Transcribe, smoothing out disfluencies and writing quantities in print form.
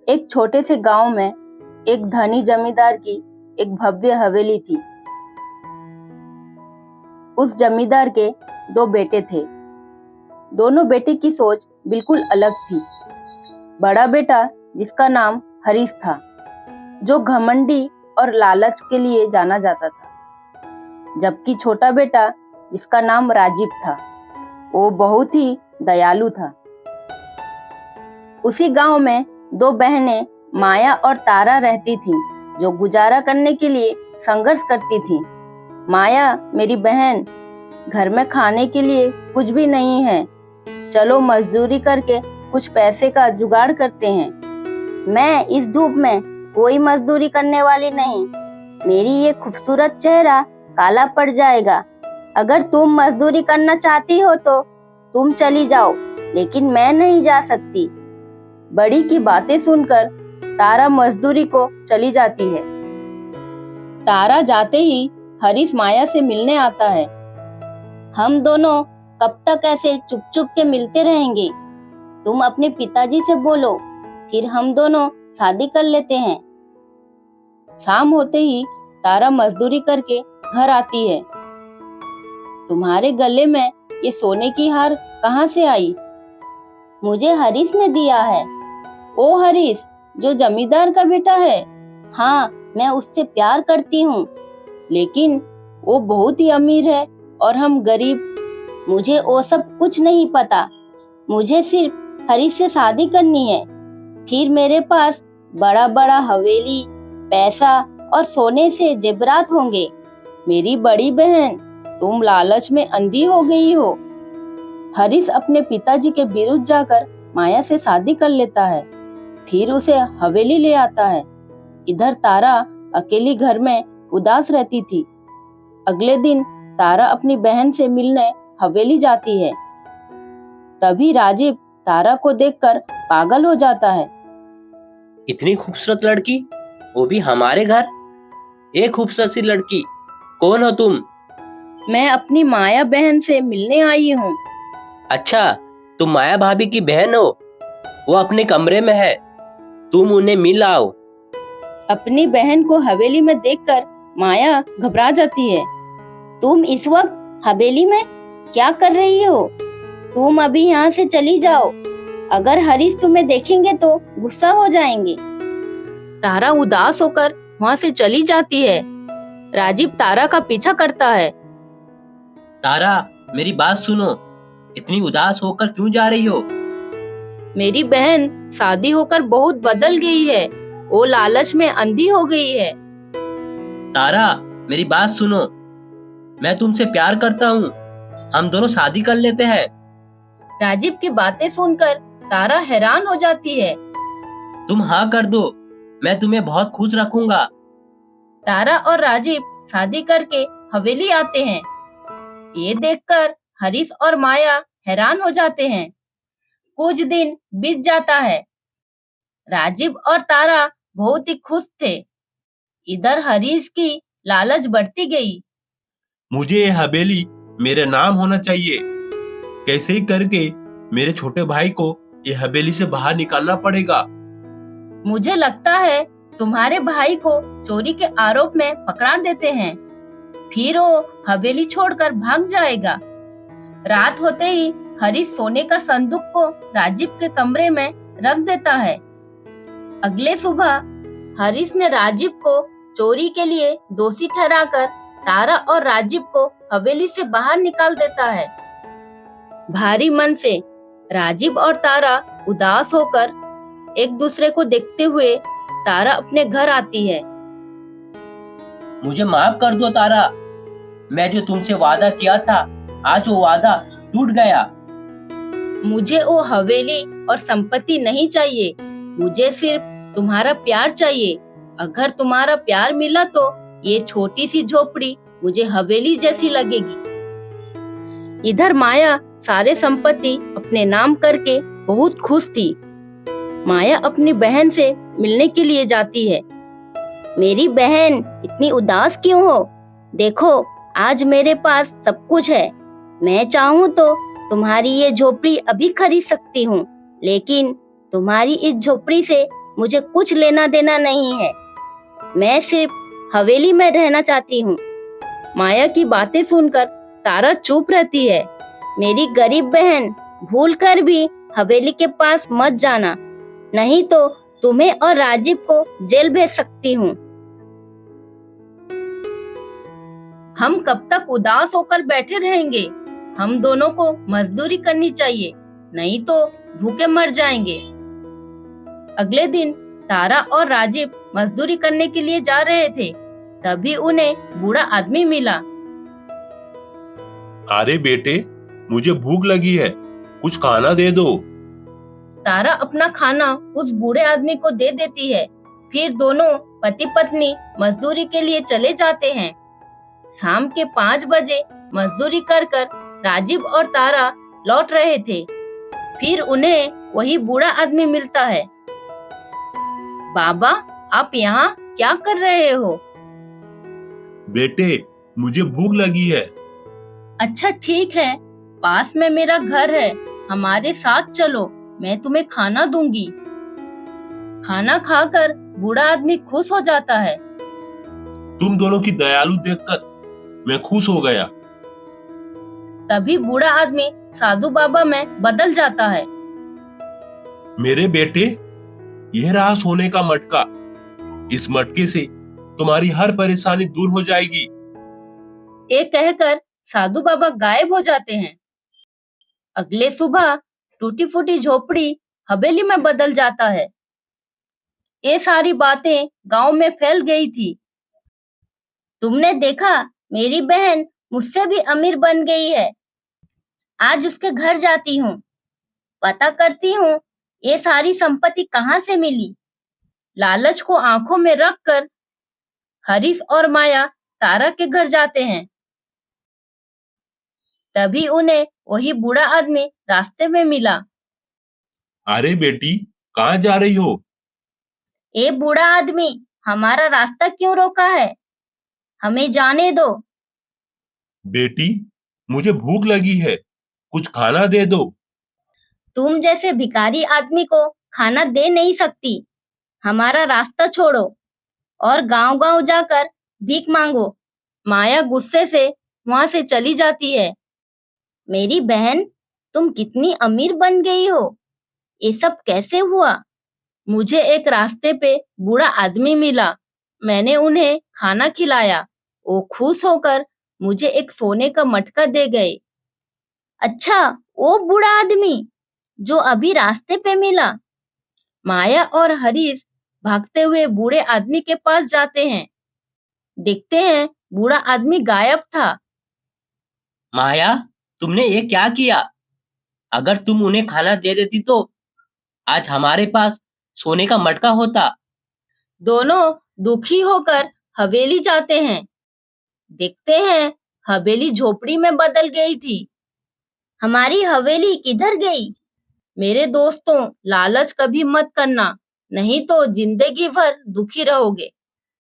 एक छोटे से गांव में एक धनी जमींदार की एक भव्य हवेली थी। उस जमींदार के दो बेटे थे। दोनों बेटे की सोच बिल्कुल अलग थी। बड़ा बेटा, जिसका नाम हरीश था, जो घमंडी और लालच के लिए जाना जाता था, जबकि छोटा बेटा, जिसका नाम राजीव था, वो बहुत ही दयालु था। उसी गांव में दो बहनें माया और तारा रहती थीं, जो गुजारा करने के लिए संघर्ष करती थीं। माया, मेरी बहन, घर में खाने के लिए कुछ भी नहीं है, चलो मजदूरी करके कुछ पैसे का जुगाड़ करते हैं। मैं इस धूप में कोई मजदूरी करने वाली नहीं, मेरी ये खूबसूरत चेहरा काला पड़ जाएगा। अगर तुम मजदूरी करना चाहती हो तो तुम चली जाओ, लेकिन मैं नहीं जा सकती। बड़ी की बातें सुनकर तारा मजदूरी को चली जाती है। तारा जाते ही हरीश माया से मिलने आता है। हम दोनों कब तक ऐसे चुप चुप के मिलते रहेंगे? तुम अपने पिताजी से बोलो, फिर हम दोनों शादी कर लेते हैं। शाम होते ही तारा मजदूरी करके घर आती है। तुम्हारे गले में ये सोने की हार कहाँ से आई? मुझे हरीश ने दिया है। ओ हरीश, जो जमींदार का बेटा है? हाँ, मैं उससे प्यार करती हूँ, लेकिन वो बहुत ही अमीर है और हम गरीब। मुझे वो सब कुछ नहीं पता, मुझे सिर्फ हरीश से शादी करनी है। फिर मेरे पास बड़ा बड़ा हवेली, पैसा और सोने से जेवरात होंगे। मेरी बड़ी बहन, तुम लालच में अंधी हो गई हो। हरीश अपने पिताजी के विरुद्ध जाकर माया से शादी कर लेता है, फिर उसे हवेली ले आता है। इधर तारा अकेली घर में उदास रहती थी। अगले दिन तारा अपनी बहन से मिलने हवेली जाती है। तभी राजीव तारा को देखकर पागल हो जाता है। इतनी खूबसूरत लड़की, वो भी हमारे घर? एक खूबसूरत सी लड़की, कौन हो तुम? मैं अपनी माया बहन से मिलने आई हूँ। अच्छा, तुम माया भाभी की बहन हो? वो अपने कमरे में है, तुम उन्हें मिल आओ। अपनी बहन को हवेली में देखकर माया घबरा जाती है। तुम इस वक्त हवेली में क्या कर रही हो? तुम अभी यहाँ से चली जाओ, अगर हरीश तुम्हें देखेंगे तो गुस्सा हो जाएंगे। तारा उदास होकर वहाँ से चली जाती है। राजीव तारा का पीछा करता है। तारा, मेरी बात सुनो, इतनी उदास होकर क्यों जा रही हो? मेरी बहन शादी होकर बहुत बदल गई है, वो लालच में अंधी हो गई है। तारा, मेरी बात सुनो, मैं तुमसे प्यार करता हूँ, हम दोनों शादी कर लेते हैं। राजीव की बातें सुनकर तारा हैरान हो जाती है। तुम हाँ कर दो, मैं तुम्हें बहुत खुश रखूंगा। तारा और राजीव शादी करके हवेली आते हैं। ये देखकर हरीश और माया हैरान हो जाते हैं। कुछ दिन बीत जाता है। राजीव और तारा बहुत ही खुश थे। इधर हरीश की लालच बढ़ती गई। मुझे ये हवेली मेरे नाम होना चाहिए। कैसे ही करके मेरे छोटे भाई को ये हवेली से बाहर निकालना पड़ेगा। मुझे लगता है तुम्हारे भाई को चोरी के आरोप में पकड़ा देते हैं, फिर वो हवेली छोड़कर भाग जाएगा। रात होते ही हरीश सोने का संदूक को राजीव के कमरे में रख देता है। अगले सुबह हरीश ने राजीव को चोरी के लिए दोषी ठहराकर तारा और राजीव को हवेली से बाहर निकाल देता है। भारी मन से राजीव और तारा उदास होकर एक दूसरे को देखते हुए तारा अपने घर आती है। मुझे माफ कर दो तारा, मैं जो तुमसे वादा किया था, आज वो वादा टूट गया। मुझे वो हवेली और संपत्ति नहीं चाहिए, मुझे सिर्फ तुम्हारा प्यार चाहिए। अगर तुम्हारा प्यार मिला तो ये छोटी सी झोपड़ी मुझे हवेली जैसी लगेगी। इधर माया सारे संपत्ति अपने नाम करके बहुत खुश थी। माया अपनी बहन से मिलने के लिए जाती है। मेरी बहन, इतनी उदास क्यों हो? देखो, आज मेरे पास सब कुछ है। मैं चाहूँ तो तुम्हारी ये झोपड़ी अभी खरीद सकती हूँ, लेकिन तुम्हारी इस झोपड़ी से मुझे कुछ लेना देना नहीं है। मैं सिर्फ हवेली में रहना चाहती हूँ। माया की बातें सुनकर तारा चुप रहती है। मेरी गरीब बहन, भूल कर भी हवेली के पास मत जाना, नहीं तो तुम्हें और राजीव को जेल भेज सकती हूँ। हम कब तक उदास होकर बैठे रहेंगे? हम दोनों को मजदूरी करनी चाहिए, नहीं तो भूखे मर जाएंगे। अगले दिन तारा और राजीव मजदूरी करने के लिए जा रहे थे। तभी उन्हें बूढ़ा आदमी मिला। अरे बेटे, मुझे भूख लगी है, कुछ खाना दे दो। तारा अपना खाना उस बूढ़े आदमी को दे देती है। फिर दोनों पति पत्नी मजदूरी के लिए चले जाते हैं। शाम के 5 बजे मजदूरी कर कर राजीव और तारा लौट रहे थे। फिर उन्हें वही बूढ़ा आदमी मिलता है। बाबा, आप यहाँ क्या कर रहे हो? बेटे, मुझे भूख लगी है। अच्छा ठीक है, पास में मेरा घर है, हमारे साथ चलो, मैं तुम्हें खाना दूंगी। खाना खाकर बूढ़ा आदमी खुश हो जाता है। तुम दोनों की दयालु देखकर मैं खुश हो गया। तभी बूढ़ा आदमी साधु बाबा में बदल जाता है। मेरे बेटे, यह रहा सोने का मटका। इस मटके से तुम्हारी हर परेशानी दूर हो जाएगी। ये कहकर साधु बाबा गायब हो जाते हैं। अगले सुबह टूटी फूटी झोपड़ी हवेली में बदल जाता है। ये सारी बातें गांव में फैल गई थी। तुमने देखा, मेरी बहन मुझसे भी अमीर बन गई है। आज उसके घर जाती हूँ, पता करती हूँ ये सारी संपत्ति कहाँ से मिली। लालच को आंखों में रखकर हरीश और माया तारा के घर जाते हैं। तभी उन्हें वही बूढ़ा आदमी रास्ते में मिला। अरे बेटी, कहाँ जा रही हो? ए बूढ़ा आदमी, हमारा रास्ता क्यों रोका है? हमें जाने दो। बेटी, मुझे भूख लगी है, कुछ खाना दे दो। तुम जैसे भिखारी आदमी को खाना दे नहीं सकती। हमारा रास्ता छोड़ो और गांव-गांव जाकर भीख मांगो। माया गुस्से से वहां से चली जाती है। मेरी बहन, तुम कितनी अमीर बन गई हो, ये सब कैसे हुआ? मुझे एक रास्ते पे बूढ़ा आदमी मिला, मैंने उन्हें खाना खिलाया। वो खुश होकर मुझे एक सोने का मटका दे गए। अच्छा, वो बूढ़ा आदमी जो अभी रास्ते पे मिला। माया और हरीश भागते हुए बूढ़े आदमी के पास जाते हैं। देखते हैं बूढ़ा आदमी गायब था। माया, तुमने ये क्या किया? अगर तुम उन्हें खाना दे देती तो आज हमारे पास सोने का मटका होता। दोनों दुखी होकर हवेली जाते हैं। देखते हैं हवेली झोपड़ी में बदल गई थी। हमारी हवेली किधर गई? मेरे दोस्तों, लालच कभी मत करना, नहीं तो जिंदगी भर दुखी रहोगे।